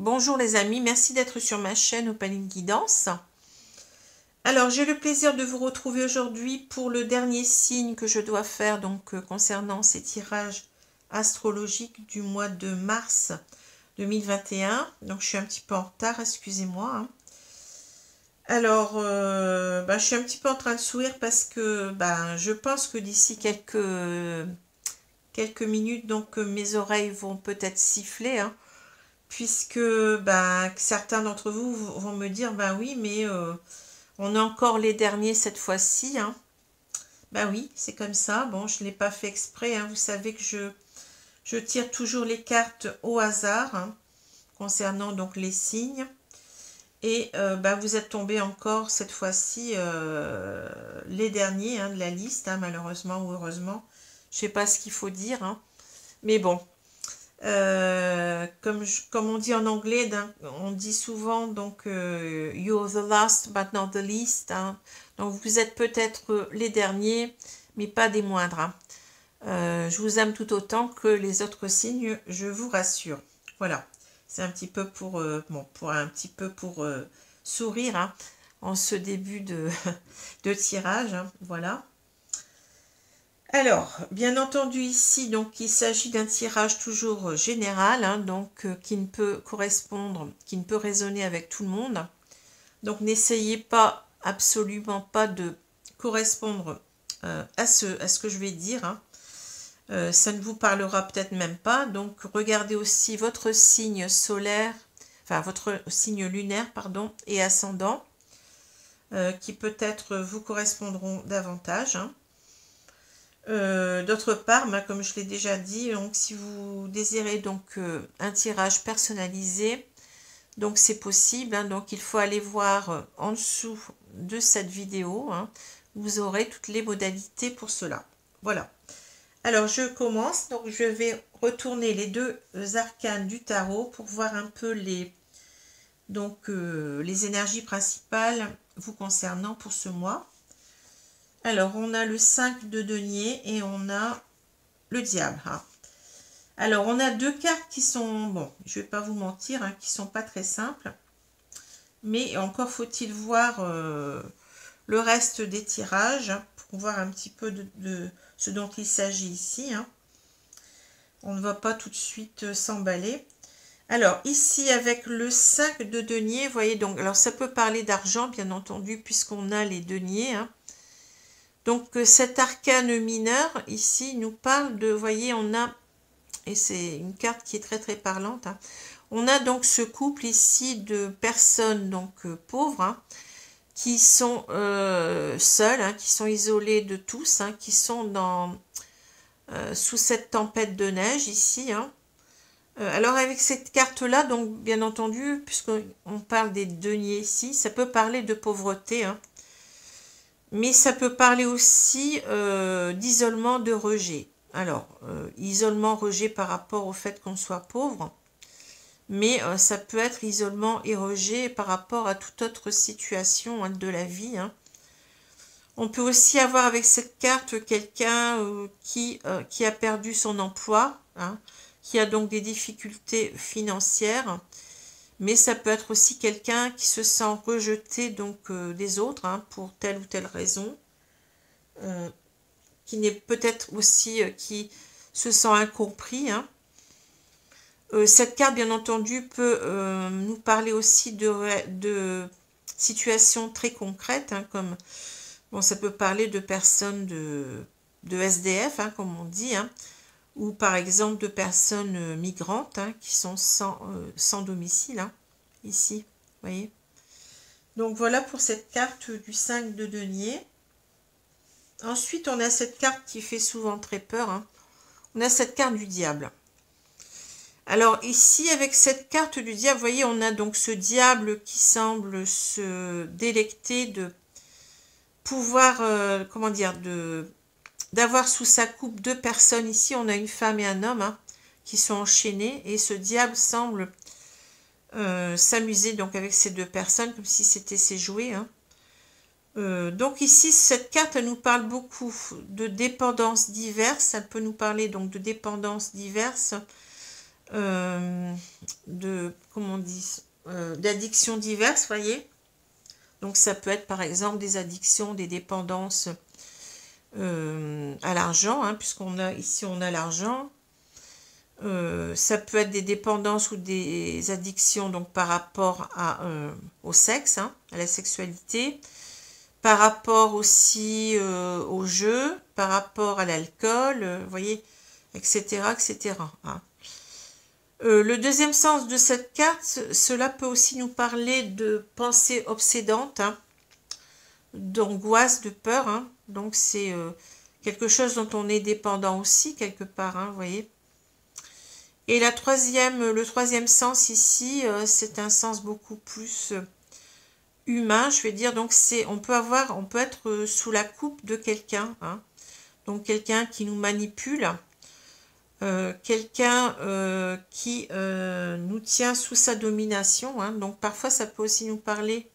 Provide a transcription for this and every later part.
Bonjour les amis, merci d'être sur ma chaîne Opaline Guidance. Alors j'ai le plaisir de vous retrouver aujourd'hui pour le dernier signe que je dois faire donc concernant ces tirages astrologiques du mois de mars 2021. Donc je suis un petit peu en retard, excusez-moi. Alors je suis un petit peu en train de sourire parce que je pense que d'ici quelques minutes donc mes oreilles vont peut-être siffler, puisque certains d'entre vous vont me dire oui mais on a encore les derniers cette fois-ci, oui, c'est comme ça. Bon, je ne l'ai pas fait exprès, vous savez que je tire toujours les cartes au hasard, concernant donc les signes. Et vous êtes tombé encore cette fois-ci les derniers de la liste, malheureusement ou heureusement. Je ne sais pas ce qu'il faut dire, mais bon. Comme on dit en anglais, on dit souvent donc you're the last but not the least. Donc vous êtes peut-être les derniers, mais pas des moindres. Je vous aime tout autant que les autres signes, je vous rassure. Voilà, c'est un petit peu pour sourire en ce début de tirage. Voilà. Alors, bien entendu ici, donc il s'agit d'un tirage toujours général, donc qui ne peut correspondre, qui ne peut résonner avec tout le monde. Donc n'essayez pas, absolument pas de correspondre à ce que je vais dire. Ça ne vous parlera peut-être même pas. Donc regardez aussi votre signe solaire, enfin votre signe lunaire, pardon, et ascendant, qui peut-être vous correspondront davantage. D'autre part, comme je l'ai déjà dit, donc si vous désirez donc un tirage personnalisé, donc c'est possible, donc il faut aller voir en dessous de cette vidéo, vous aurez toutes les modalités pour cela. Voilà. Alors je commence, donc je vais retourner les deux arcanes du tarot pour voir un peu les énergies principales vous concernant pour ce mois. Alors, on a le 5 de denier et on a le diable. Alors, on a deux cartes qui sont, bon, je ne vais pas vous mentir, qui ne sont pas très simples. Mais encore faut-il voir le reste des tirages pour voir un petit peu de ce dont il s'agit ici. On ne va pas tout de suite s'emballer. Alors, ici, avec le 5 de denier, vous voyez, donc, alors ça peut parler d'argent, bien entendu, puisqu'on a les deniers, Donc cet arcane mineur ici nous parle de, vous voyez, on a, et c'est une carte qui est très très parlante, on a donc ce couple ici de personnes donc pauvres, qui sont seules, qui sont isolées de tous, qui sont sous cette tempête de neige ici. Alors avec cette carte là, donc bien entendu, puisqu'on parle des deniers ici, ça peut parler de pauvreté, mais ça peut parler aussi d'isolement, de rejet. Alors, isolement, rejet par rapport au fait qu'on soit pauvre, mais ça peut être isolement et rejet par rapport à toute autre situation de la vie. On peut aussi avoir avec cette carte quelqu'un qui a perdu son emploi, qui a donc des difficultés financières, mais ça peut être aussi quelqu'un qui se sent rejeté donc des autres pour telle ou telle raison, qui n'est peut-être aussi qui se sent incompris. Cette carte, bien entendu, peut nous parler aussi de situations très concrètes, comme bon, ça peut parler de personnes de SDF, comme on dit, ou par exemple de personnes migrantes qui sont sans domicile, ici, vous voyez. Donc voilà pour cette carte du 5 de denier. Ensuite, on a cette carte qui fait souvent très peur. On a cette carte du diable. Alors ici, avec cette carte du diable, vous voyez, on a donc ce diable qui semble se délecter de pouvoir, comment dire, d'avoir sous sa coupe deux personnes. Ici, on a une femme et un homme qui sont enchaînés. Et ce diable semble s'amuser donc avec ces deux personnes, comme si c'était ses jouets. Donc ici, cette carte, elle nous parle beaucoup de dépendances diverses. Elle peut nous parler donc de dépendances diverses. comment on dit, d'addictions diverses, voyez. Donc ça peut être par exemple des addictions, des dépendances à l'argent, hein, puisqu'on a ici on a l'argent. Ça peut être des dépendances ou des addictions donc par rapport au sexe, hein, à la sexualité, par rapport aussi au jeu, par rapport à l'alcool, vous voyez, etc., etc. Hein. Le deuxième sens de cette carte, cela peut aussi nous parler de pensées obsédantes, hein, d'angoisse, de peur. Hein. Donc c'est quelque chose dont on est dépendant aussi quelque part, hein, vous voyez. Et le troisième sens ici, c'est un sens beaucoup plus humain, je vais dire. Donc on peut être sous la coupe de quelqu'un, hein. Donc quelqu'un qui nous manipule, quelqu'un qui nous tient sous sa domination, hein. Donc parfois ça peut aussi nous parler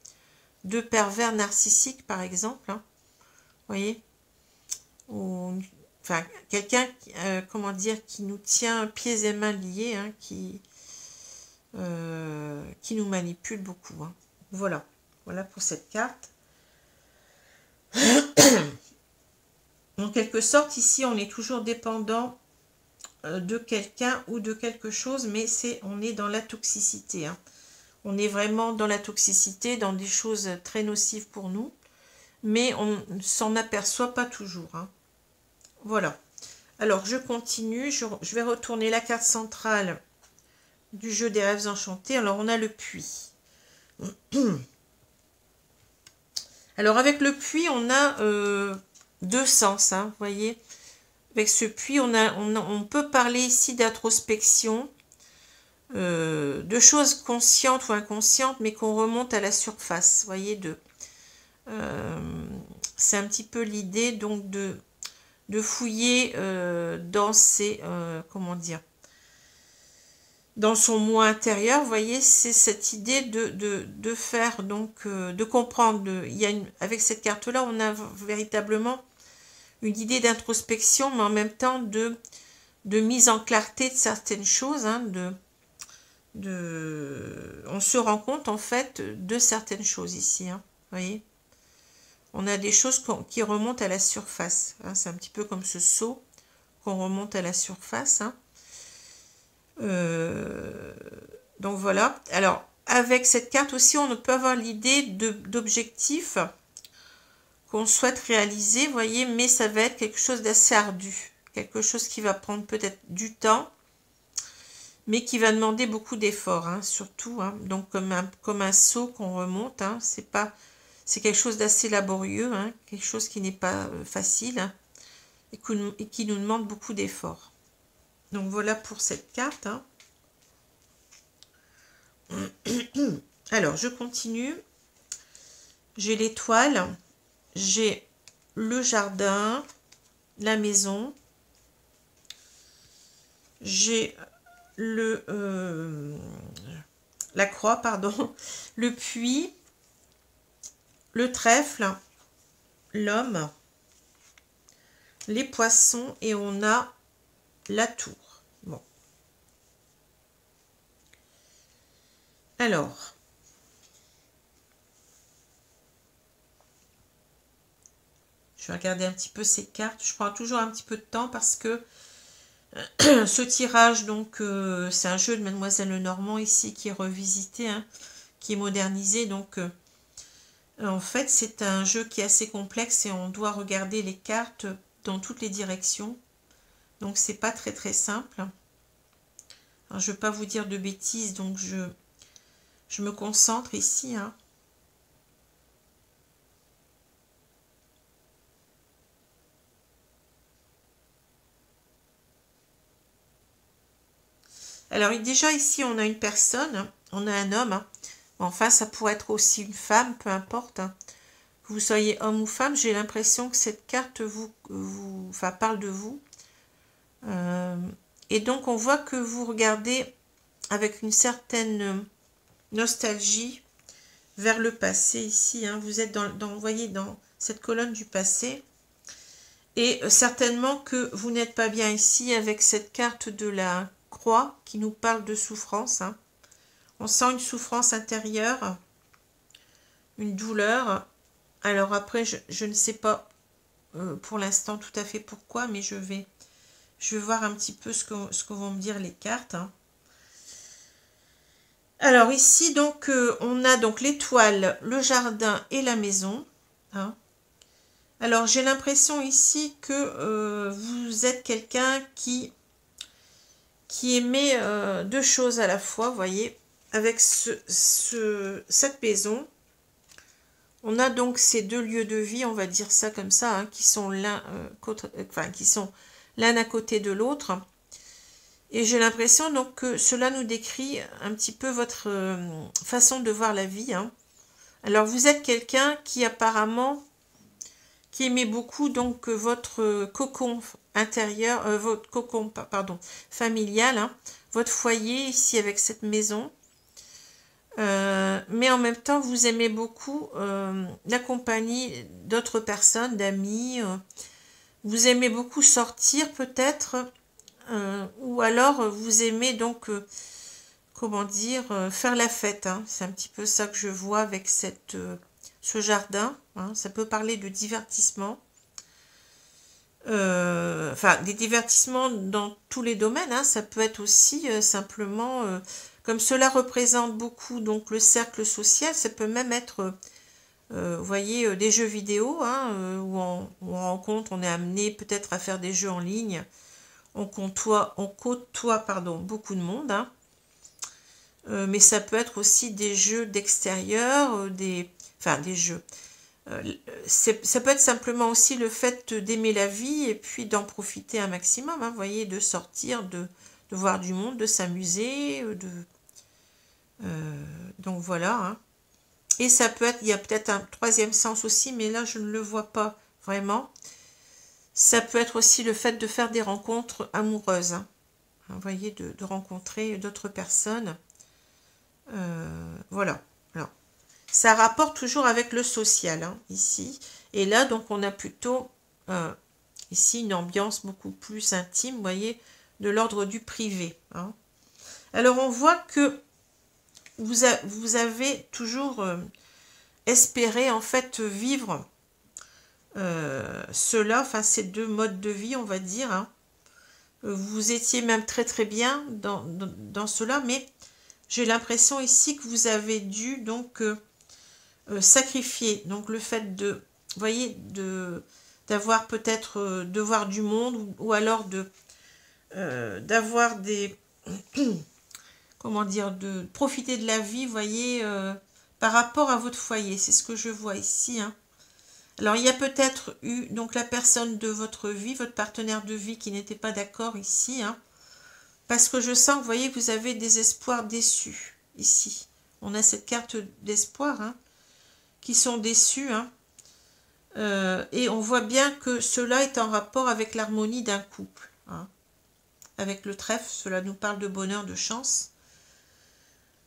de pervers narcissiques par exemple, hein. Vous voyez, enfin quelqu'un comment dire, qui nous tient pieds et mains liés, hein, qui nous manipule beaucoup, hein. Voilà pour cette carte. En quelque sorte ici on est toujours dépendant de quelqu'un ou de quelque chose, mais on est dans la toxicité, hein. On est vraiment dans la toxicité, dans des choses très nocives pour nous, mais on ne s'en aperçoit pas toujours, hein. Voilà. Alors, je continue. Je vais retourner la carte centrale du jeu des rêves enchantés. Alors, on a le puits. Alors, avec le puits, on a deux sens, hein, vous voyez. Avec ce puits, on peut parler ici d'introspection, de choses conscientes ou inconscientes, mais qu'on remonte à la surface, vous voyez. C'est un petit peu l'idée, donc, de fouiller dans ses, comment dire, dans son moi intérieur, vous voyez, c'est cette idée de faire, donc, de comprendre. Avec cette carte-là, on a véritablement une idée d'introspection, mais en même temps de mise en clarté de certaines choses, hein, on se rend compte, en fait, de certaines choses ici, hein, vous voyez. On a des choses qui remontent à la surface, hein, c'est un petit peu comme ce seau qu'on remonte à la surface, hein. Donc voilà. Alors, avec cette carte aussi, on peut avoir l'idée d'objectifs qu'on souhaite réaliser, vous voyez, mais ça va être quelque chose d'assez ardu, quelque chose qui va prendre peut-être du temps, mais qui va demander beaucoup d'efforts, hein, surtout, hein. Donc comme un seau qu'on remonte, hein, c'est quelque chose d'assez laborieux, hein, quelque chose qui n'est pas facile, hein, et qui nous demande beaucoup d'efforts. Donc voilà pour cette carte, hein. Alors je continue. J'ai l'étoile, j'ai le jardin, la maison, j'ai la croix, pardon, le puits, le trèfle, l'homme, les poissons et on a la tour. Bon. Alors, je vais regarder un petit peu ces cartes. Je prends toujours un petit peu de temps parce que ce tirage, donc, c'est un jeu de Mademoiselle Lenormand ici qui est revisité, hein, qui est modernisé. Donc, en fait, c'est un jeu qui est assez complexe et on doit regarder les cartes dans toutes les directions. Donc, c'est pas très très simple. Alors, je ne veux pas vous dire de bêtises, donc je me concentre ici, hein. Alors déjà ici on a une personne, on a un homme, hein. Enfin ça pourrait être aussi une femme, peu importe, hein. Que vous soyez homme ou femme, j'ai l'impression que cette carte parle de vous. Et donc on voit que vous regardez avec une certaine nostalgie vers le passé ici, hein. Vous êtes vous voyez, dans cette colonne du passé. Et certainement que vous n'êtes pas bien ici avec cette carte de la croix qui nous parle de souffrance. Hein. On sent une souffrance intérieure, une douleur. Alors après, je ne sais pas pour l'instant tout à fait pourquoi, mais je vais voir un petit peu ce que vont me dire les cartes. Hein. Alors ici, donc, on a donc l'étoile, le jardin et la maison. Hein. Alors, j'ai l'impression ici que vous êtes quelqu'un qui aimait deux choses à la fois, vous voyez, avec cette maison. On a donc ces deux lieux de vie, on va dire ça comme ça, hein, qui sont l'un à côté de l'autre. Et j'ai l'impression donc que cela nous décrit un petit peu votre façon de voir la vie. Hein. Alors vous êtes quelqu'un qui apparemment aimait beaucoup donc votre cocon intérieur, votre cocon familial, hein, votre foyer ici avec cette maison. Mais en même temps, vous aimez beaucoup la compagnie d'autres personnes, d'amis. Vous aimez beaucoup sortir peut-être, ou alors vous aimez donc, comment dire, faire la fête. Hein. C'est un petit peu ça que je vois avec ce jardin. Hein. Ça peut parler de divertissement. Enfin, des divertissements dans tous les domaines. Hein. Ça peut être aussi simplement... comme cela représente beaucoup donc le cercle social, ça peut même être, vous voyez, des jeux vidéo, hein, où on rencontre, on est amené peut-être à faire des jeux en ligne, on côtoie beaucoup de monde, hein. Mais ça peut être aussi des jeux d'extérieur, des jeux. Ça peut être simplement aussi le fait d'aimer la vie et puis d'en profiter un maximum, hein, vous voyez, de sortir, de voir du monde, de s'amuser, donc voilà. Hein. Et ça peut être, il y a peut-être un troisième sens aussi, mais là je ne le vois pas vraiment. Ça peut être aussi le fait de faire des rencontres amoureuses. Hein. Vous voyez, de rencontrer d'autres personnes. Voilà. Alors, ça rapporte toujours avec le social, hein, ici. Et là, donc, on a plutôt ici une ambiance beaucoup plus intime, vous voyez, de l'ordre du privé. Hein. Alors, on voit que vous avez toujours espéré, en fait, vivre cela, enfin, ces deux modes de vie, on va dire. Hein. Vous étiez même très, très bien dans cela, mais j'ai l'impression ici que vous avez dû, donc, sacrifier. Donc, le fait de, vous voyez, d'avoir peut-être, de voir du monde, ou alors d'avoir des... comment dire, de profiter de la vie, vous voyez, par rapport à votre foyer. C'est ce que je vois ici. Hein. Alors, il y a peut-être eu donc la personne de votre vie, votre partenaire de vie qui n'était pas d'accord ici. Hein, parce que je sens, vous voyez, que vous avez des espoirs déçus ici. On a cette carte d'espoir, hein, qui sont déçus. Hein, et on voit bien que cela est en rapport avec l'harmonie d'un couple. Hein, avec le trèfle, cela nous parle de bonheur, de chance.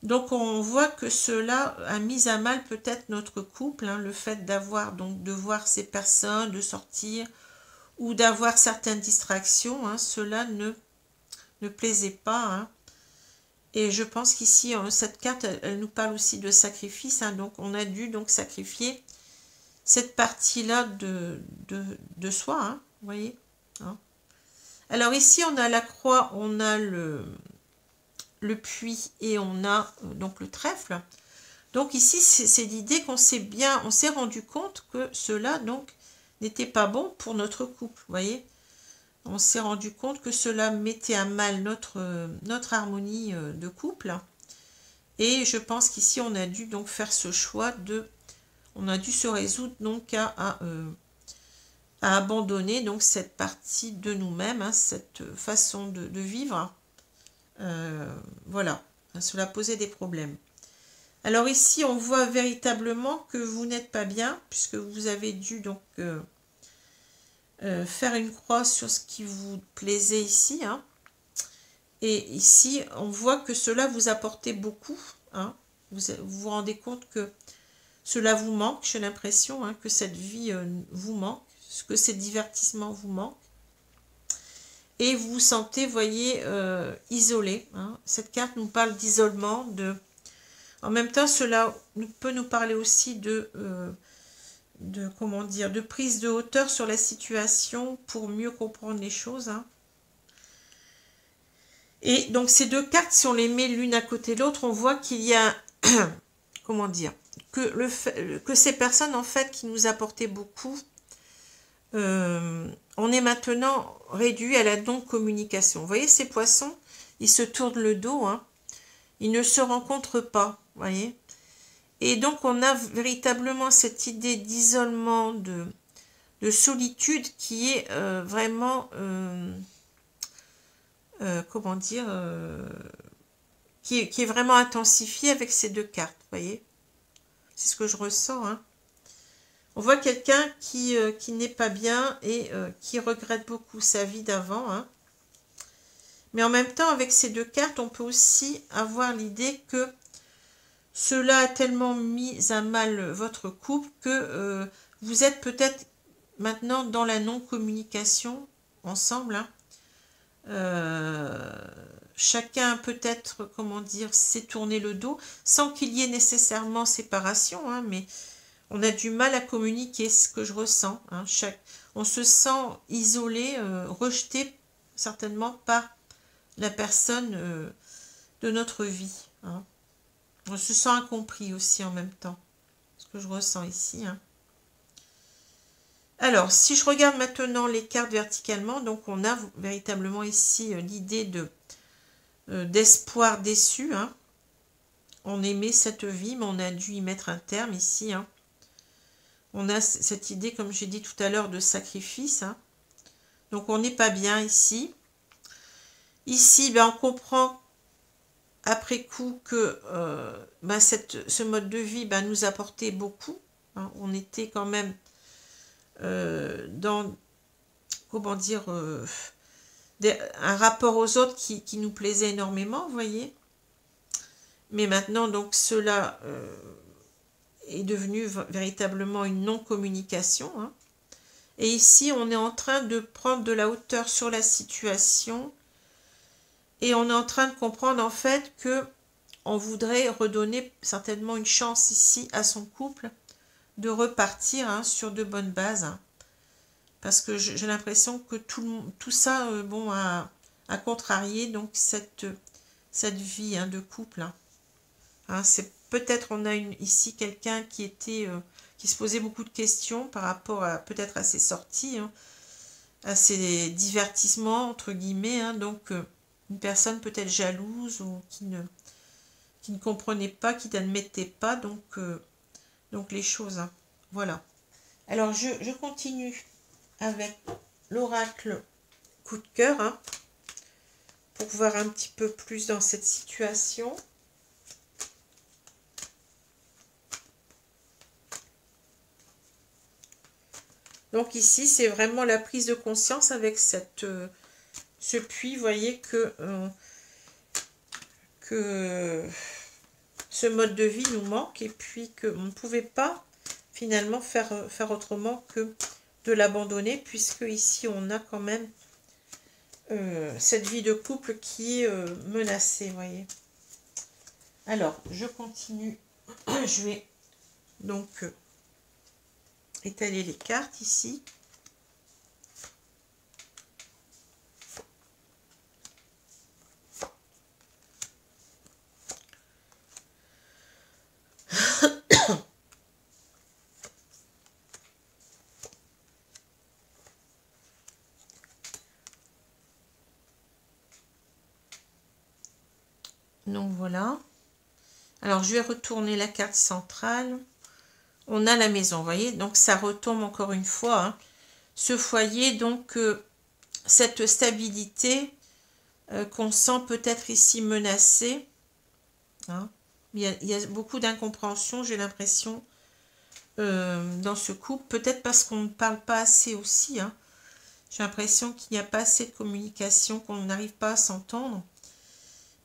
Donc on voit que cela a mis à mal peut-être notre couple, hein, le fait de voir ces personnes, de sortir, ou d'avoir certaines distractions, hein, cela ne plaisait pas. Hein. Et je pense qu'ici, cette carte, elle nous parle aussi de sacrifice, hein, donc on a dû donc sacrifier cette partie-là de soi, hein, vous voyez. Hein. Alors ici, on a la croix, on a le puits et on a donc le trèfle. Donc ici, c'est l'idée qu'on on s'est rendu compte que cela donc n'était pas bon pour notre couple, vous voyez. On s'est rendu compte que cela mettait à mal notre harmonie de couple. Et je pense qu'ici, on a dû donc faire ce choix on a dû se résoudre donc à abandonner donc cette partie de nous-mêmes, hein, cette façon de vivre. Voilà, cela posait des problèmes. Alors ici, on voit véritablement que vous n'êtes pas bien, puisque vous avez dû donc faire une croix sur ce qui vous plaisait ici. Hein. Et ici, on voit que cela vous apportait beaucoup. Hein. Vous vous rendez compte que cela vous manque, j'ai l'impression, hein, que cette vie vous manque, que ces divertissements vous manquent. et vous vous sentez, voyez, isolé. Hein. Cette carte nous parle d'isolement. En même temps, cela peut nous parler aussi comment dire, de prise de hauteur sur la situation pour mieux comprendre les choses. Hein. Et donc ces deux cartes, si on les met l'une à côté de l'autre, on voit qu'il y a, comment dire, que ces personnes en fait qui nous apportaient beaucoup, on est maintenant réduit à la non-communication. Vous voyez ces poissons, ils se tournent le dos, hein, ils ne se rencontrent pas, vous voyez. Et donc on a véritablement cette idée d'isolement, de solitude qui est vraiment... comment dire, qui est vraiment intensifié avec ces deux cartes, vous voyez. C'est ce que je ressens. Hein. On voit quelqu'un qui n'est pas bien et qui regrette beaucoup sa vie d'avant. Hein. Mais en même temps, avec ces deux cartes, on peut aussi avoir l'idée que cela a tellement mis à mal votre couple que vous êtes peut-être maintenant dans la non-communication ensemble. Hein. Chacun peut-être, comment dire, s'est tourné le dos, sans qu'il y ait nécessairement séparation, hein, mais on a du mal à communiquer, ce que je ressens. Hein, on se sent isolé, rejeté certainement par la personne de notre vie. Hein. On se sent incompris aussi en même temps, ce que je ressens ici. Hein. Alors, si je regarde maintenant les cartes verticalement, donc on a véritablement ici l'idée d'espoir déçu. Hein. On aimait cette vie, mais on a dû y mettre un terme ici. Hein. On a cette idée, comme j'ai dit tout à l'heure, de sacrifice. Hein. Donc, on n'est pas bien ici. Ici, ben, on comprend après coup que ce mode de vie nous apportait beaucoup. Hein. On était quand même... dans, comment dire, un rapport aux autres qui nous plaisait énormément, vous voyez. Mais maintenant, donc, cela est devenu véritablement une non-communication. Hein. Et ici, on est en train de prendre de la hauteur sur la situation et on est en train de comprendre, en fait, que on voudrait redonner certainement une chance ici à son couple de repartir hein, sur de bonnes bases. Hein. Parce que j'ai l'impression que tout ça a contrarié donc cette vie hein, de couple. Hein. Hein, c'est peut-être on a ici quelqu'un qui se posait beaucoup de questions par rapport à peut-être à ses sorties, hein, à ses divertissements entre guillemets. Hein, donc une personne peut-être jalouse ou qui ne comprenait pas, qui n'admettait pas donc les choses. Hein. Voilà. Alors je continue avec l'oracle coup de cœur hein, pour voir un petit peu plus dans cette situation. Donc ici, c'est vraiment la prise de conscience avec ce puits. Vous voyez que ce mode de vie nous manque et puis qu'on ne pouvait pas finalement faire autrement que de l'abandonner, puisque ici on a quand même cette vie de couple qui est menacée, vous voyez. Alors, je continue. Je vais donc étaler les cartes ici. Donc voilà. Alors je vais retourner la carte centrale. On a la maison, vous voyez. Donc ça retombe encore une fois. Hein. Ce foyer, donc cette stabilité qu'on sent peut-être ici menacée. Hein. Il y a beaucoup d'incompréhension, j'ai l'impression, dans ce couple. Peut-être parce qu'on ne parle pas assez aussi. Hein. J'ai l'impression qu'il n'y a pas assez de communication, qu'on n'arrive pas à s'entendre.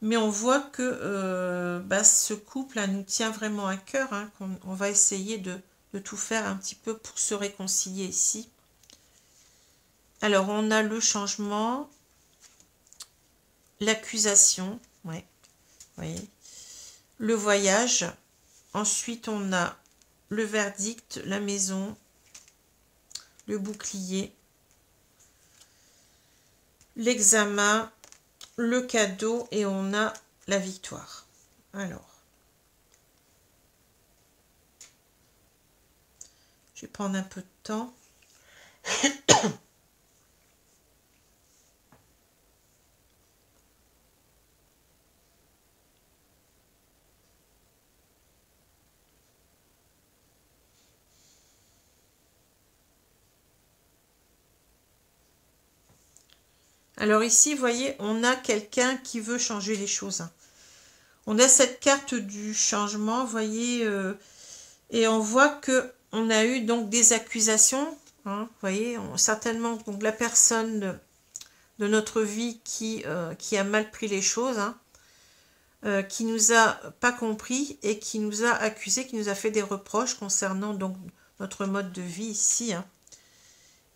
Mais on voit que ce couple nous tient vraiment à cœur, hein, qu'on va essayer de tout faire un petit peu pour se réconcilier ici. Alors, on a le changement, l'accusation, ouais, voyez, le voyage. Ensuite, on a le verdict, la maison, le bouclier, l'examen, le cadeau et on a la victoire. Alors, je vais prendre un peu de temps. Alors ici, vous voyez, on a quelqu'un qui veut changer les choses. On a cette carte du changement, vous voyez, et on voit que on a eu donc des accusations. Vous voyez, certainement donc la personne de notre vie qui a mal pris les choses, qui nous a pas compris et qui nous a accusé, qui nous a fait des reproches concernant donc notre mode de vie ici.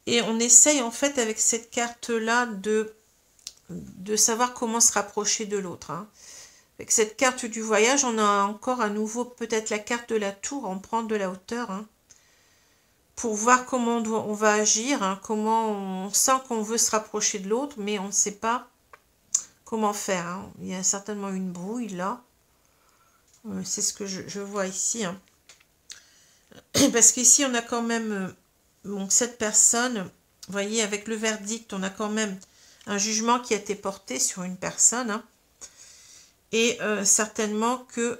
Et on essaye en fait avec cette carte-là de savoir comment se rapprocher de l'autre. Avec cette carte du voyage, on a encore à nouveau peut-être la carte de la tour, on prend de la hauteur, pour voir comment on va agir, comment on sent qu'on veut se rapprocher de l'autre, mais on ne sait pas comment faire. Il y a certainement une brouille là. C'est ce que je vois ici. Parce qu'ici, on a quand même cette personne, vous voyez, avec le verdict, on a quand même un jugement qui a été porté sur une personne. Et certainement que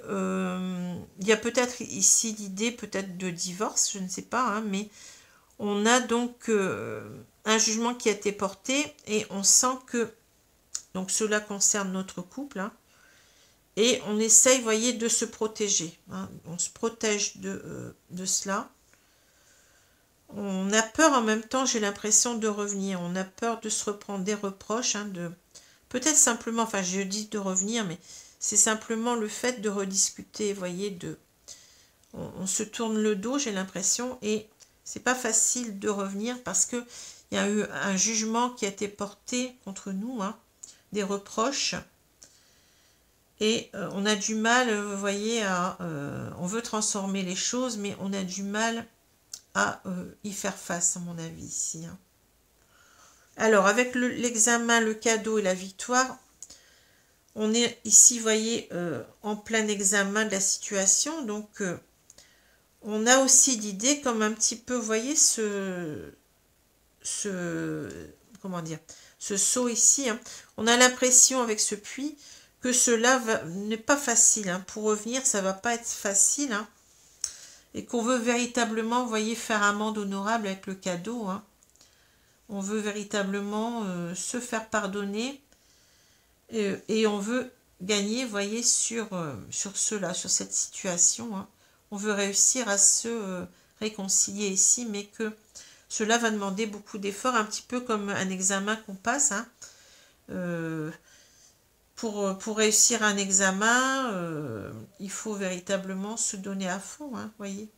il y a peut-être ici l'idée peut-être de divorce, je ne sais pas, mais on a donc un jugement qui a été porté et on sent que donc cela concerne notre couple, et on essaye, vous voyez, de se protéger. On se protège de cela. On a peur en même temps, j'ai l'impression, de revenir. On a peur de se reprendre des reproches, peut-être simplement, enfin je dis de revenir, mais c'est simplement le fait de rediscuter, vous voyez, on se tourne le dos, j'ai l'impression, et c'est pas facile de revenir parce que il y a eu un jugement qui a été porté contre nous, des reproches, et on a du mal, vous voyez, on veut transformer les choses, mais on a du mal à y faire face, à mon avis, ici. Alors, avec l'examen, le cadeau et la victoire, on est ici, vous voyez, en plein examen de la situation. Donc, on a aussi l'idée comme un petit peu, vous voyez, comment dire, ce saut ici. On a l'impression avec ce puits que cela n'est pas facile. Pour revenir, ça va pas être facile. Et qu'on veut véritablement, vous voyez, faire amende honorable avec le cadeau. On veut véritablement se faire pardonner. Et on veut gagner, vous voyez, sur cela, sur cette situation. On veut réussir à se réconcilier ici, mais que cela va demander beaucoup d'efforts, un petit peu comme un examen qu'on passe. Pour réussir un examen, il faut véritablement se donner à fond, vous voyez.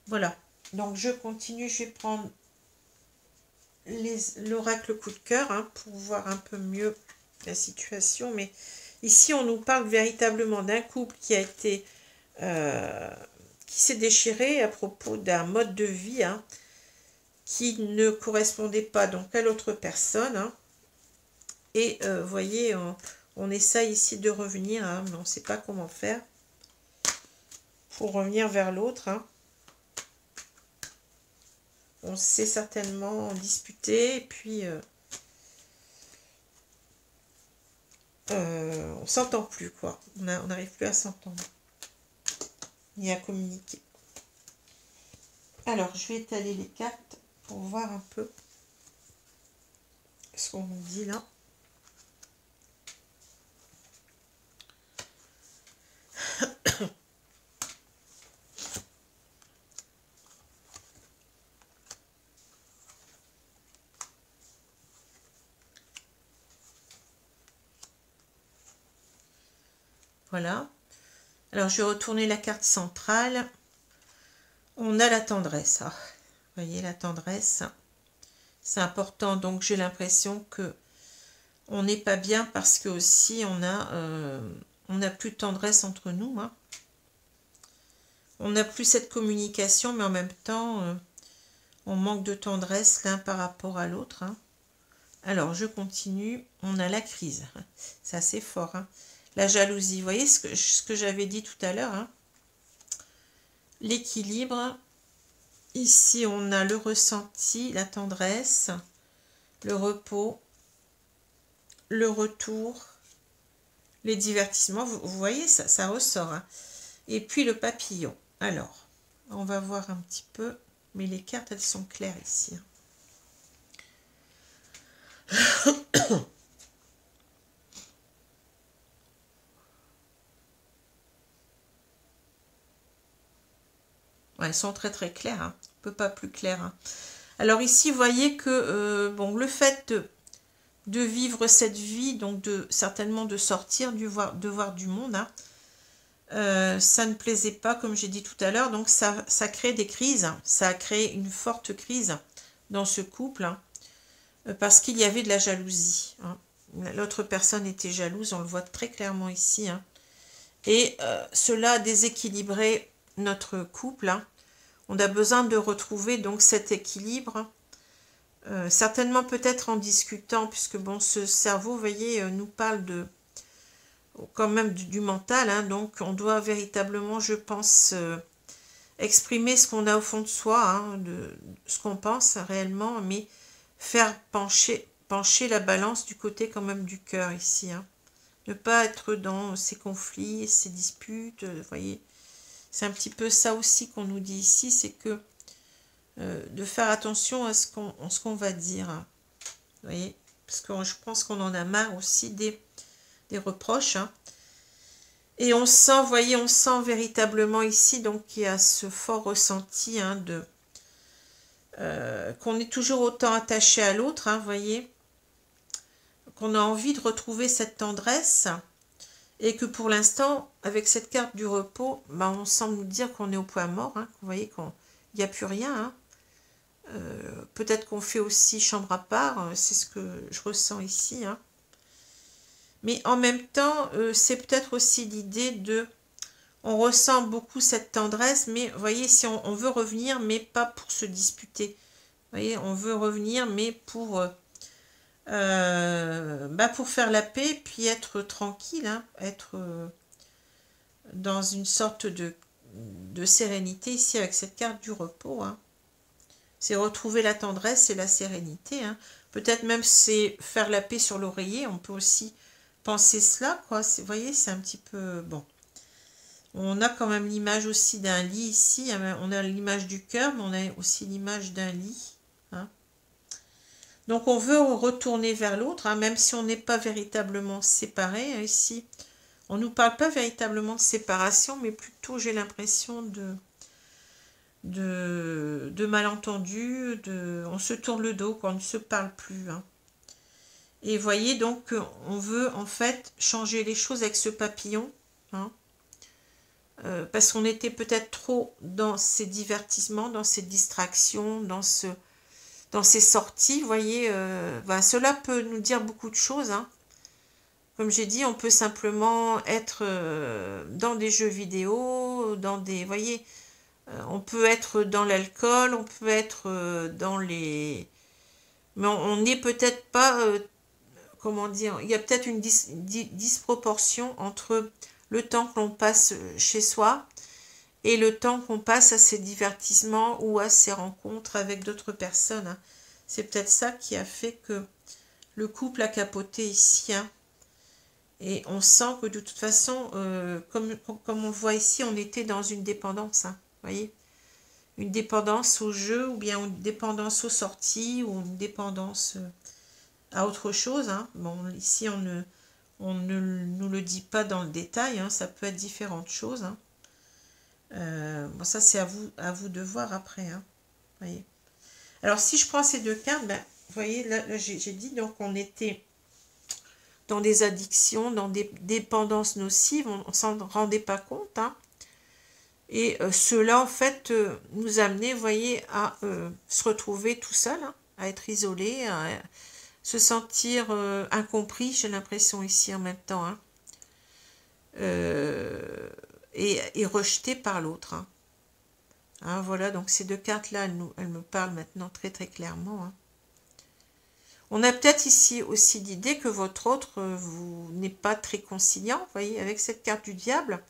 Voilà, donc je continue, je vais prendre l'oracle coup de cœur pour voir un peu mieux la situation, mais ici on nous parle véritablement d'un couple qui a été qui s'est déchiré à propos d'un mode de vie qui ne correspondait pas donc à l'autre personne, et vous voyez, on essaye ici de revenir, mais on ne sait pas comment faire pour revenir vers l'autre. On s'est certainement disputé, et puis on s'entend plus, quoi. On n'arrive plus à s'entendre, ni à communiquer. Alors, je vais étaler les cartes pour voir un peu ce qu'on nous dit là. Voilà. Alors, je vais retourner la carte centrale. On a la tendresse. Vous voyez, la tendresse. C'est important. Donc, j'ai l'impression que on n'est pas bien parce que aussi on a plus de tendresse entre nous. Hein. On n'a plus cette communication, mais en même temps, on manque de tendresse l'un par rapport à l'autre. Hein. Alors, je continue. On a la crise. C'est assez fort. Hein. La jalousie. Vous voyez ce que j'avais dit tout à l'heure. Hein. L'équilibre. Ici, on a le ressenti, la tendresse, le repos, le retour, les divertissements. Vous voyez, ça ressort. Hein. Et puis, le papillon. Alors, on va voir un petit peu. Mais les cartes, elles sont claires ici. Ouais, elles sont très très claires. Hein. On ne peut pas plus clair. Hein. Alors ici, vous voyez que bon, le fait de vivre cette vie, donc certainement de sortir, de voir du monde, hein, ça ne plaisait pas, comme j'ai dit tout à l'heure. Donc ça crée des crises. Ça a créé une forte crise dans ce couple. Hein, parce qu'il y avait de la jalousie. Hein. L'autre personne était jalouse, on le voit très clairement ici. Hein. Et cela a déséquilibré notre couple. Hein. On a besoin de retrouver donc cet équilibre. Certainement peut-être en discutant, puisque bon, ce cerveau, vous voyez, nous parle quand même du mental. Hein. Donc on doit véritablement, je pense, exprimer ce qu'on a au fond de soi, hein, de ce qu'on pense réellement, mais faire pencher la balance du côté quand même du cœur ici. Hein. Ne pas être dans ces conflits, ces disputes, vous voyez. C'est un petit peu ça aussi qu'on nous dit ici, c'est que de faire attention à ce qu'on va dire. Hein. Vous voyez, parce que je pense qu'on en a marre aussi des reproches. Hein. Et on sent, vous voyez, on sent véritablement ici, donc qu'il y a ce fort ressenti hein, qu'on est toujours autant attaché à l'autre, hein, vous voyez, qu'on a envie de retrouver cette tendresse, et que pour l'instant, avec cette carte du repos, ben, on semble nous dire qu'on est au point mort, hein, vous voyez qu'il n'y a plus rien. Hein. Peut-être qu'on fait aussi chambre à part, c'est ce que je ressens ici. Hein. Mais en même temps, c'est peut-être aussi l'idée de... On ressent beaucoup cette tendresse, mais vous voyez, si on veut revenir, mais pas pour se disputer. Vous voyez, on veut revenir, mais pour faire la paix, puis être tranquille, hein, être dans une sorte de sérénité ici avec cette carte du repos. Hein. C'est retrouver la tendresse et la sérénité. Hein. Peut-être même c'est faire la paix sur l'oreiller, on peut aussi penser cela, quoi. Vous voyez, c'est un petit peu... Bon. On a quand même l'image aussi d'un lit ici. On a l'image du cœur, mais on a aussi l'image d'un lit. Hein. Donc on veut retourner vers l'autre, hein, même si on n'est pas véritablement séparés. Hein, ici, on ne nous parle pas véritablement de séparation, mais plutôt j'ai l'impression de malentendus, on se tourne le dos, qu'on ne se parle plus. Hein. Et vous voyez, donc, on veut en fait changer les choses avec ce papillon. Hein. Parce qu'on était peut-être trop dans ces divertissements, dans ces distractions, dans ces sorties, vous voyez, cela peut nous dire beaucoup de choses. Hein. Comme j'ai dit, on peut simplement être dans des jeux vidéo, dans des, vous voyez, on peut être dans l'alcool, on peut être dans les... Mais on n'est peut-être pas, comment dire, il y a peut-être une disproportion entre le temps que l'on passe chez soi et le temps qu'on passe à ces divertissements ou à ces rencontres avec d'autres personnes. Hein. C'est peut-être ça qui a fait que le couple a capoté ici. Hein. Et on sent que de toute façon, comme on le voit ici, on était dans une dépendance. Hein. Vous voyez, une dépendance au jeu ou bien une dépendance aux sorties ou une dépendance à autre chose. Hein. Bon, ici, on ne nous le dit pas dans le détail, hein, ça peut être différentes choses. Hein. Bon, ça, c'est à vous de voir après. Hein, voyez. Alors, si je prends ces deux cartes, ben, vous voyez, là j'ai dit, donc on était dans des addictions, dans des dépendances nocives, on ne s'en rendait pas compte. Hein, et cela, en fait, nous amenait, vous voyez, à se retrouver tout seul, hein, à être isolé, se sentir incompris, j'ai l'impression ici en même temps, hein. Et rejeté par l'autre, hein. Hein, voilà, donc ces deux cartes-là, elles me parlent maintenant très très clairement, hein. On a peut-être ici aussi l'idée que votre autre vous n'est pas très conciliant, vous voyez, avec cette carte du diable.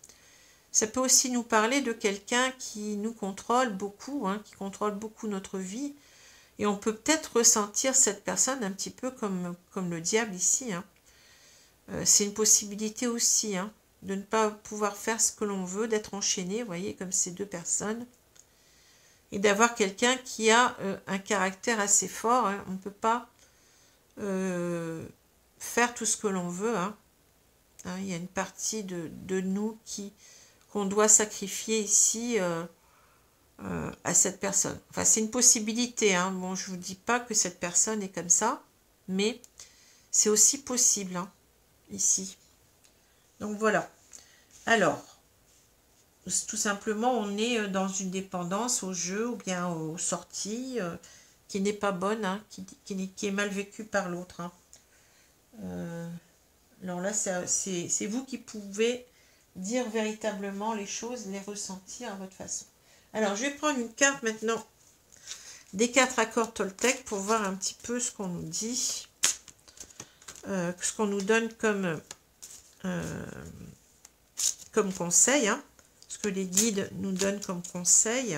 Ça peut aussi nous parler de quelqu'un qui nous contrôle beaucoup, hein, qui contrôle beaucoup notre vie. Et on peut peut-être ressentir cette personne un petit peu comme le diable ici, hein. C'est une possibilité aussi, hein, de ne pas pouvoir faire ce que l'on veut, d'être enchaîné, vous voyez, comme ces deux personnes. Et d'avoir quelqu'un qui a un caractère assez fort, hein. On ne peut pas faire tout ce que l'on veut, hein. Hein, il y a une partie de nous qu'on doit sacrifier ici à cette personne. Enfin, c'est une possibilité, hein. Bon, je ne vous dis pas que cette personne est comme ça, mais c'est aussi possible, hein, ici. Donc voilà. Alors, tout simplement, on est dans une dépendance au jeu ou bien aux sorties qui n'est pas bonne, hein, qui est mal vécue par l'autre, hein. Alors là, c'est vous qui pouvez dire véritablement les choses, les ressentir à votre façon. Alors, je vais prendre une carte maintenant des 4 accords Toltec pour voir un petit peu ce qu'on nous dit, ce qu'on nous donne comme conseil, hein, ce que les guides nous donnent comme conseil.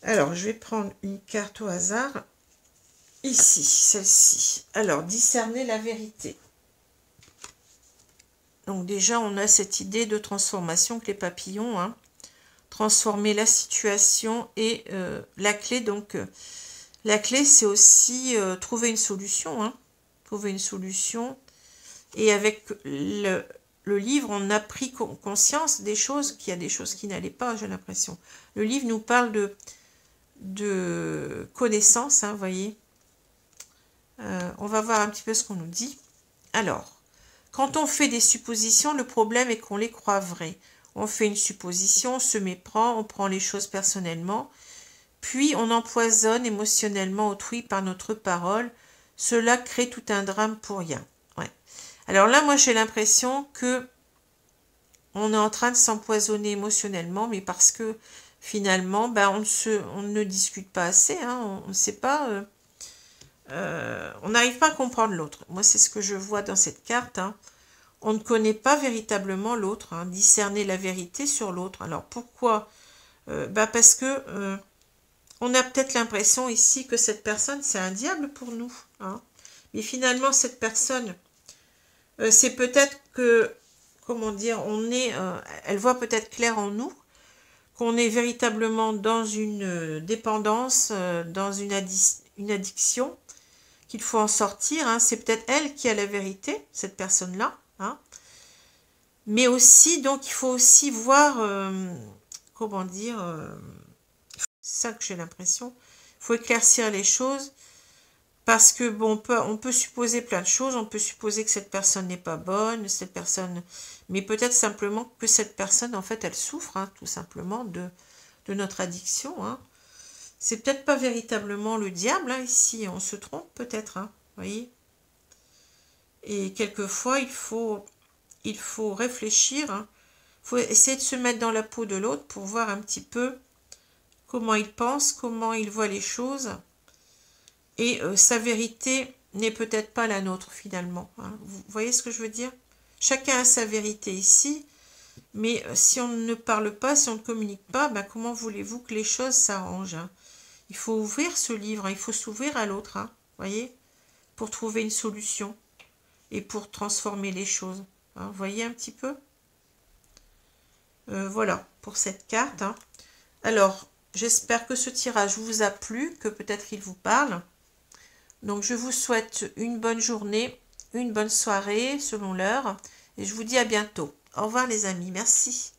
Alors, je vais prendre une carte au hasard. Ici, celle-ci. Alors, discerner la vérité. Donc déjà, on a cette idée de transformation que les papillons, hein, transformer la situation et la clé. Donc, la clé, c'est aussi trouver une solution, hein, trouver une solution. Et avec le livre, on a pris conscience des choses, qu'il y a des choses qui n'allaient pas, j'ai l'impression. Le livre nous parle de connaissances, hein, vous voyez. On va voir un petit peu ce qu'on nous dit. Alors, quand on fait des suppositions, le problème est qu'on les croit vraies. On fait une supposition, on se méprend, on prend les choses personnellement, puis on empoisonne émotionnellement autrui par notre parole. Cela crée tout un drame pour rien. Ouais. Alors là, moi, j'ai l'impression que on est en train de s'empoisonner émotionnellement, mais parce que finalement, ben, on ne discute pas assez, hein, on ne sait pas... on n'arrive pas à comprendre l'autre. Moi, c'est ce que je vois dans cette carte, hein. On ne connaît pas véritablement l'autre, hein, discerner la vérité sur l'autre. Alors, pourquoi parce que on a peut-être l'impression ici que cette personne, c'est un diable pour nous, hein. Mais finalement, cette personne, c'est peut-être que, comment dire, elle voit peut-être clair en nous, qu'on est véritablement dans une dépendance, dans une addiction, qu'il faut en sortir, hein. C'est peut-être elle qui a la vérité, cette personne-là, hein. Mais aussi, donc, il faut aussi voir, comment dire, c'est ça que j'ai l'impression, il faut éclaircir les choses, parce que, bon, on peut supposer plein de choses, on peut supposer que cette personne n'est pas bonne, cette personne, mais peut-être simplement que cette personne, en fait, elle souffre, hein, tout simplement, de notre addiction, hein. C'est peut-être pas véritablement le diable, hein, ici, on se trompe peut-être, hein, vous voyez. Et quelquefois, il faut réfléchir, hein. Il faut essayer de se mettre dans la peau de l'autre pour voir un petit peu comment il pense, comment il voit les choses. Et sa vérité n'est peut-être pas la nôtre, finalement, hein. Vous voyez ce que je veux dire? Chacun a sa vérité ici, mais si on ne parle pas, si on ne communique pas, ben comment voulez-vous que les choses s'arrangent, hein? Il faut ouvrir ce livre, hein, il faut s'ouvrir à l'autre, hein, voyez, pour trouver une solution et pour transformer les choses, hein, voyez un petit peu. Voilà, pour cette carte, hein. Alors, j'espère que ce tirage vous a plu, que peut-être il vous parle. Donc, je vous souhaite une bonne journée, une bonne soirée, selon l'heure, et je vous dis à bientôt. Au revoir les amis, merci.